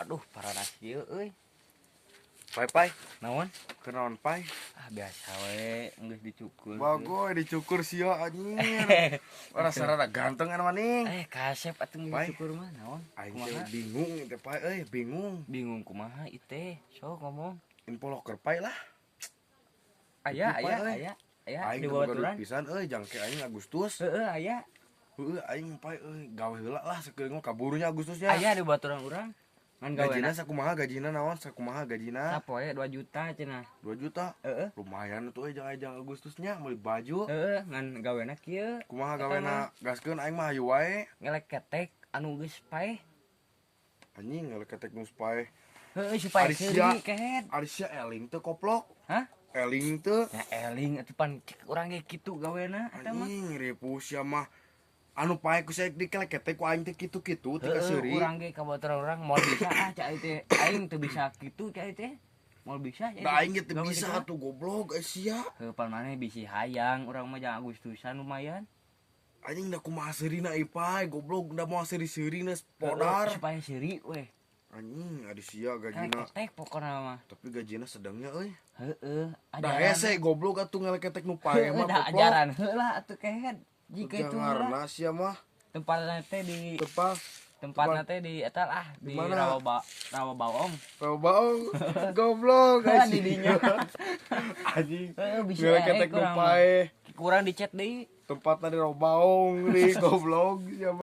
Aduh, paranas ieu euy. Pai, Naon? kenaon pai? Biasa we, geus dicukur. Bagoy dicukur sia anjir. Rasa-rasa ganteng kan maning. Kasep atuh geus Pai. dicukur mah naon? Aing teh Kumaha? bingung teh pai bingung. Bingung kumaha ieu teh? Sok ngomong. Info loker pai lah. Aya, Itu, Pai, aya Aing di teu bawah boga duit turan. pisan jangke aing Agustus. Heeh, aya. Heueuh aing pai gawe heula lah sakeuleung kaburunya Agustusnya. Aya di bawah turan urang. Ngan Gajina gawena sakumaha gajina naon? Sakumaha gajina? sapoe 2 juta cenah. 2 juta. Heeh. Lumayan tuh jang Agustusnya beli baju. Heeh, ngan gawena kieu. Kumaha Eta gawena mah gaskeun aing mah hayu wae. ngelek ketek anu geus paeh. Anjing ngelek ketek nu pae. Heeh, supaya Ari seuri sia. kehet. Ari sia eling teu koplok. Hah? Eling teu. Ya eling atuh pan cek urang ge kitu gawena eta mah. Anjing ripu sia mah anu pae ku saek dikelek ketek ku aing teh kitu-kitu tika seuri. Urang ge kabotoran urang moal bisa cak teh aing teu bisa kitu cak teh. Moal bisa Da aing ge teu bisa atuh goblok sia. Heuh pan maneh bisi hayang urang mah jang Agustusan lumayan. Anjing da kumaha seurina ipai goblok da moal seuri-seurina podar. Supaya seuri weh. Anjing ari sia gajina. Ketek pokona mah. Tapi gajina sedangnya euy. Heeh, Da hese goblok atuh ngelek ketek nu pae mah da goblok. ajaran heula atuh kehet. Jika itu heula. Jangarna sia mah Tempatna teh di tepa tempatna teh di eta lah di Dimana? Rawa Baong. baong goblok Di dinya. anjing Heeh, bisa ngelek ketek nu pae kurang dicet deui. tempatna di Robaong nih goblok sia